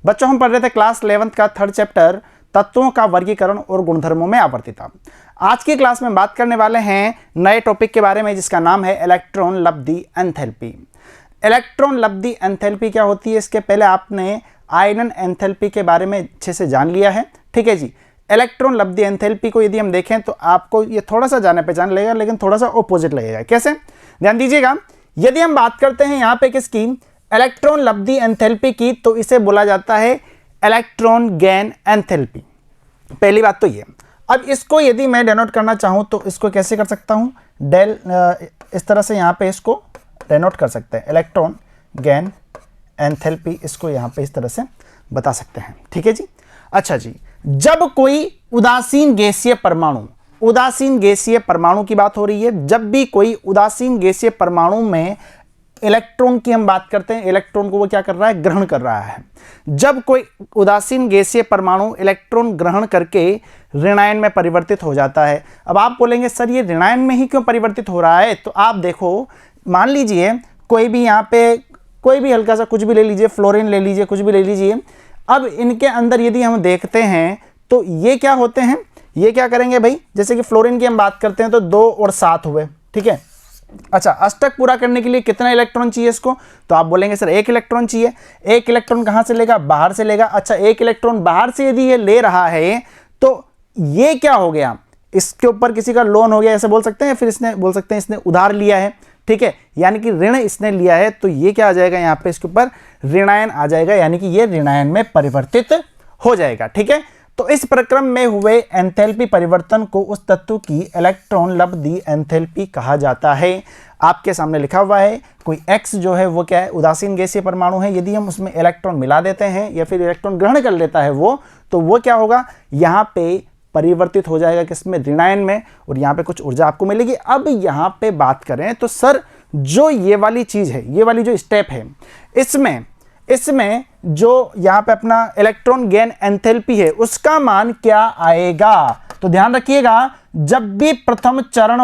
बच्चों, हम पढ़ रहे थे क्लास 11th का 3rd चैप्टर तत्वों का वर्गीकरण और गुणधर्मों में आवर्तिता। आज की क्लास में बात करने वाले हैं नए टॉपिक के बारे में जिसका नाम है इलेक्ट्रॉन लब्धि एंथैल्पी। इलेक्ट्रॉन लब्धि एंथैल्पी क्या होती है, इसके पहले आपने आयनन एंथैल्पी के बारे में अच्छे से जान लिया है। ठीक है जी। इलेक्ट्रॉन लब्धि एंथैल्पी को यदि हम देखें तो आपको ये थोड़ा सा जाने पहचान लगेगा, लेकिन थोड़ा सा ऑपोजिट लगेगा। कैसे, ध्यान दीजिएगा। यदि हम बात करते हैं यहाँ पे किसकी, इलेक्ट्रॉन लब्धि एंथैल्पी की, तो इसे बोला जाता है इलेक्ट्रॉन गेन एंथैल्पी। पहली बात तो ये। अब इसको यदि मैं डेनोट करना चाहूँ तो इसको कैसे कर सकता हूँ, डेल इस तरह से यहाँ पे इसको डेनोट कर सकते हैं, इलेक्ट्रॉन गेन एंथैल्पी, इसको यहाँ पे इस तरह से बता सकते हैं। ठीक है जी। अच्छा जी, जब कोई उदासीन गैसीय परमाणु की बात हो रही है, जब भी कोई उदासीन गैसीय परमाणु में इलेक्ट्रॉन की हम बात करते हैं, इलेक्ट्रॉन को वो क्या कर रहा है, ग्रहण कर रहा है। जब कोई उदासीन गैसीय परमाणु इलेक्ट्रॉन ग्रहण करके ऋणायन में परिवर्तित हो जाता है। अब आप बोलेंगे सर ये ऋणायन में ही क्यों परिवर्तित हो रहा है, तो आप देखो, मान लीजिए कोई भी यहाँ पे कोई भी हल्का सा कुछ भी ले लीजिए, फ्लोरीन ले लीजिए, कुछ भी ले लीजिए। अब इनके अंदर यदि हम देखते हैं तो ये क्या होते हैं, ये क्या करेंगे भाई, जैसे कि फ्लोरीन की हम बात करते हैं तो 2 और 7 हुए। ठीक है। अच्छा, अष्टक पूरा करने के लिए कितना इलेक्ट्रॉन चाहिए इसको, तो आप बोलेंगे सर 1 इलेक्ट्रॉन चाहिए। 1 इलेक्ट्रॉन कहाँ से लेगा, बाहर से लेगा। अच्छा, 1 इलेक्ट्रॉन बाहर से यदि ये ले रहा है तो ये क्या हो गया, इसके ऊपर किसी का लोन हो गया ऐसे बोल सकते हैं, फिर इसने बोल सकते हैं इसने उधार लिया है। ठीक है, यानी कि ऋण इसने लिया है, तो ये क्या आ जाएगा, यहाँ पे इसके ऊपर ऋणायन आ जाएगा, यानी कि ये ऋणायन में परिवर्तित हो जाएगा। ठीक है। तो इस प्रक्रम में हुए एंथैल्पी परिवर्तन को उस तत्व की इलेक्ट्रॉन लब्धि एंथैल्पी कहा जाता है। आपके सामने लिखा हुआ है, कोई X जो है वो क्या है, उदासीन गैसीय परमाणु है। यदि हम उसमें इलेक्ट्रॉन मिला देते हैं या फिर इलेक्ट्रॉन ग्रहण कर लेता है वो, तो वो क्या होगा, यहाँ पे परिवर्तित हो जाएगा किसमें, ऋणायन में, और यहाँ पे कुछ ऊर्जा आपको मिलेगी। अब यहाँ पे बात करें तो सर जो ये वाली चीज है, ये वाली जो स्टेप है, इसमें जो यहाँ पे अपना इलेक्ट्रॉन गेन एंथैल्पी है उसका मान क्या आएगा, तो ध्यान रखिएगा, जब भी प्रथम चरण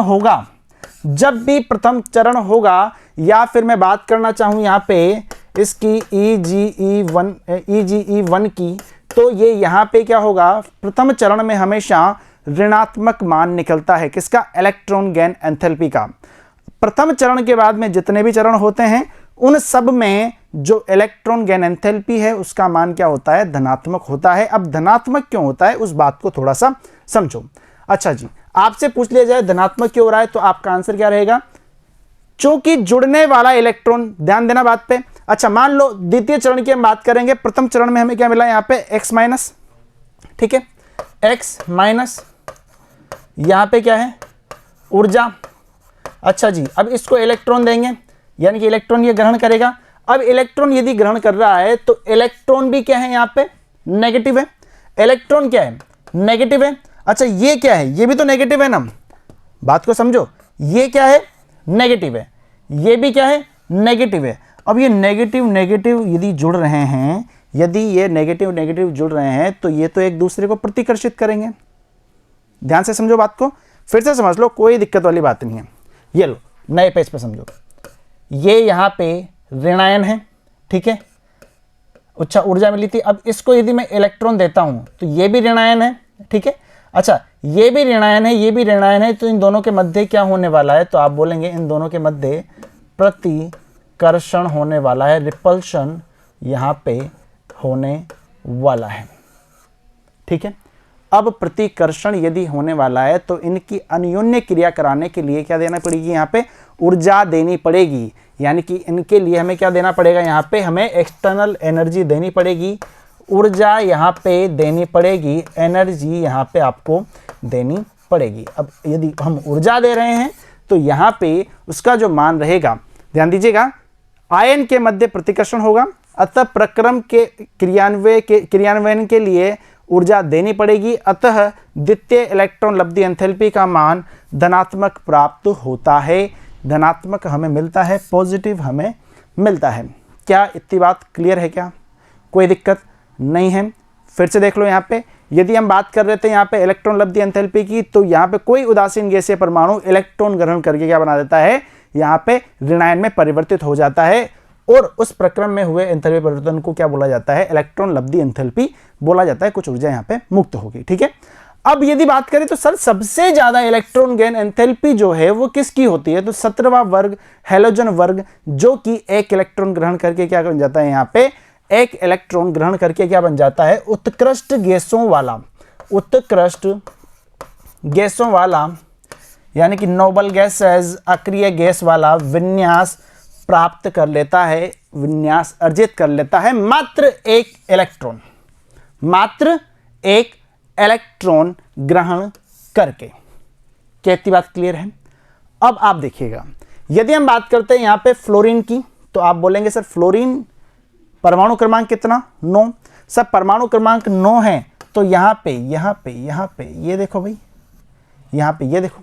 होगा, या फिर मैं बात करना चाहूं यहाँ पे इसकी EGE1 की, तो ये यहाँ पे क्या होगा, प्रथम चरण में हमेशा ऋणात्मक मान निकलता है किसका, इलेक्ट्रॉन गेन एंथैल्पी का। प्रथम चरण के बाद में जितने भी चरण होते हैं उन सब में जो इलेक्ट्रॉन गेन एंथैल्पी है उसका मान क्या होता है, धनात्मक होता है। अब धनात्मक क्यों होता है उस बात को थोड़ा सा समझो। अच्छा जी, आपसे पूछ लिया जाए धनात्मक क्यों हो रहा है, तो आपका आंसर क्या रहेगा, चूंकि जुड़ने वाला इलेक्ट्रॉन, ध्यान देना बात पे। अच्छा, मान लो द्वितीय चरण की हम बात करेंगे, प्रथम चरण में हमें क्या मिला, यहाँ पे X-, ठीक है, X-, यहाँ पे क्या है, ऊर्जा। अच्छा जी, अब इसको इलेक्ट्रॉन देंगे, यानी कि इलेक्ट्रॉन ये ग्रहण करेगा। अब इलेक्ट्रॉन यदि ग्रहण कर रहा है तो इलेक्ट्रॉन भी क्या है, यहाँ पे नेगेटिव है, इलेक्ट्रॉन क्या है, नेगेटिव है। अच्छा, ये क्या है, ये भी तो नेगेटिव है ना, बात को समझो, ये क्या है, नेगेटिव है, ये भी क्या है, नेगेटिव है। अब ये नेगेटिव नेगेटिव यदि जुड़ रहे हैं, यदि ये नेगेटिव नेगेटिव जुड़ रहे हैं तो ये तो एक दूसरे को प्रतिकर्षित करेंगे। ध्यान से समझो बात को, फिर से समझ लो, कोई दिक्कत वाली बात नहीं है। ये लो नए पेज पे समझो, ये यहाँ पे ऋणायन है। ठीक है, अच्छा, ऊर्जा मिली थी। अब इसको यदि मैं इलेक्ट्रॉन देता हूं तो ये भी ऋणायन है। ठीक है, अच्छा, ये भी ऋणायन है, ये भी ऋणायन है, तो इन दोनों के मध्य क्या होने वाला है, तो आप बोलेंगे इन दोनों के मध्य प्रतिकर्षण होने वाला है, रिपल्शन यहाँ पे होने वाला है। ठीक है, अब प्रतिकर्षण यदि होने वाला है तो इनकी अन्योन्य क्रिया कराने के लिए क्या देना पड़ेगी, यहाँ पे ऊर्जा देनी पड़ेगी। यानी कि इनके लिए हमें क्या देना पड़ेगा, यहाँ पे हमें एक्सटर्नल एनर्जी देनी पड़ेगी, ऊर्जा यहाँ पे देनी पड़ेगी, एनर्जी यहाँ पे आपको देनी पड़ेगी। अब यदि हम ऊर्जा दे रहे हैं तो यहाँ पे उसका जो मान रहेगा, ध्यान दीजिएगा, आयन के मध्य प्रतिकर्षण होगा, अतः प्रक्रम के क्रियान्वयन के लिए ऊर्जा देनी पड़ेगी, अतः द्वितीय इलेक्ट्रॉन लब्धि एंथैल्पी का मान धनात्मक प्राप्त होता है। धनात्मक हमें मिलता है, पॉजिटिव हमें मिलता है। क्या इतनी बात क्लियर है, क्या कोई दिक्कत नहीं है? फिर से देख लो, यहाँ पे यदि हम बात कर रहे थे यहाँ पे इलेक्ट्रॉन लब्धि एंथैल्पी की, तो यहाँ पे कोई उदासीन गैसीय परमाणु इलेक्ट्रॉन ग्रहण करके क्या बना देता है, यहाँ पे ऋणायन में परिवर्तित हो जाता है। और उस प्रक्रम में हुए एंथैल्पी परिवर्तन को क्या बोला जाता है, इलेक्ट्रॉन लब्धि एंथैल्पी बोला जाता है। कुछ ऊर्जा यहाँ पे मुक्त होगी, ठीक है। अब यदि बात करें तो सर सबसे ज्यादा इलेक्ट्रॉन गेन एंथैल्पी जो है वो किसकी होती है, तो 17वां वर्ग हैलोजन वर्ग, जो कि एक इलेक्ट्रॉन ग्रहण करके क्या बन जाता है, यहाँ पे एक इलेक्ट्रॉन ग्रहण करके क्या बन जाता है, उत्कृष्ट गैसों वाला यानी कि नोबल गैसेस, अक्रिय गैस वाला विन्यास प्राप्त कर लेता है, विन्यास अर्जित कर लेता है मात्र एक इलेक्ट्रॉन ग्रहण करके। क्या इतनी बात क्लियर है? अब आप देखिएगा, यदि हम बात करते हैं यहां पे फ्लोरीन की, तो आप बोलेंगे सर फ्लोरीन परमाणु क्रमांक कितना, 9। सर परमाणु क्रमांक 9 है, तो यहां पे ये देखो भाई, यहां पे ये देखो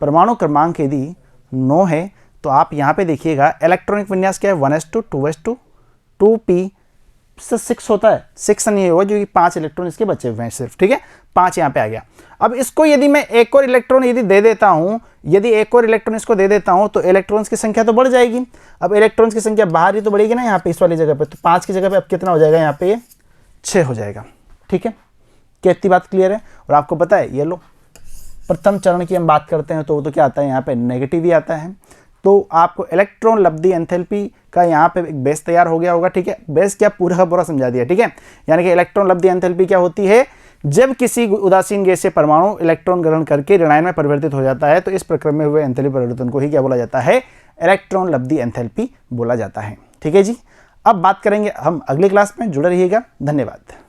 परमाणु क्रमांक यदि 9 है तो आप यहां पे देखिएगा इलेक्ट्रॉनिक विन्यास क्या है, 1s2 2s2 2p 6 होता है, 6 नहीं होगा जो कि 5 इलेक्ट्रॉन इसके बचे हुए हैं सिर्फ, ठीक है, 5 यहाँ पे आ गया। अब इसको यदि मैं एक और इलेक्ट्रॉन यदि दे देता हूं, इसको दे देता हूं तो इलेक्ट्रॉन्स की संख्या तो बढ़ जाएगी। अब इलेक्ट्रॉन्स की संख्या बाहर ही तो बढ़ेगी ना, यहाँ पे इस वाली जगह पे, तो 5 की जगह पे अब कितना हो जाएगा, यहाँ पे ये 6 हो जाएगा, ठीक है। क्या इतनी बात क्लियर है? और आपको पता है ये लो प्रथम चरण की हम बात करते हैं तो वो तो क्या आता है, यहाँ पे नेगेटिव ही आता है। तो आपको इलेक्ट्रॉन लब्धि एंथैल्पी का यहाँ पे एक बेस तैयार हो गया होगा, ठीक है। बेस क्या पूरा का पूरा समझा दिया, ठीक है। यानी कि इलेक्ट्रॉन लब्धि एंथैल्पी क्या होती है, जब किसी उदासीन गैस से परमाणु इलेक्ट्रॉन ग्रहण करके ऋणायन में परिवर्तित हो जाता है तो इस प्रक्रम में हुए एंथैल्पी परिवर्तन को ही क्या बोला जाता है, इलेक्ट्रॉन लब्धि एंथैल्पी बोला जाता है, ठीक है जी। अब बात करेंगे हम अगली क्लास में, जुड़े रहिएगा, धन्यवाद।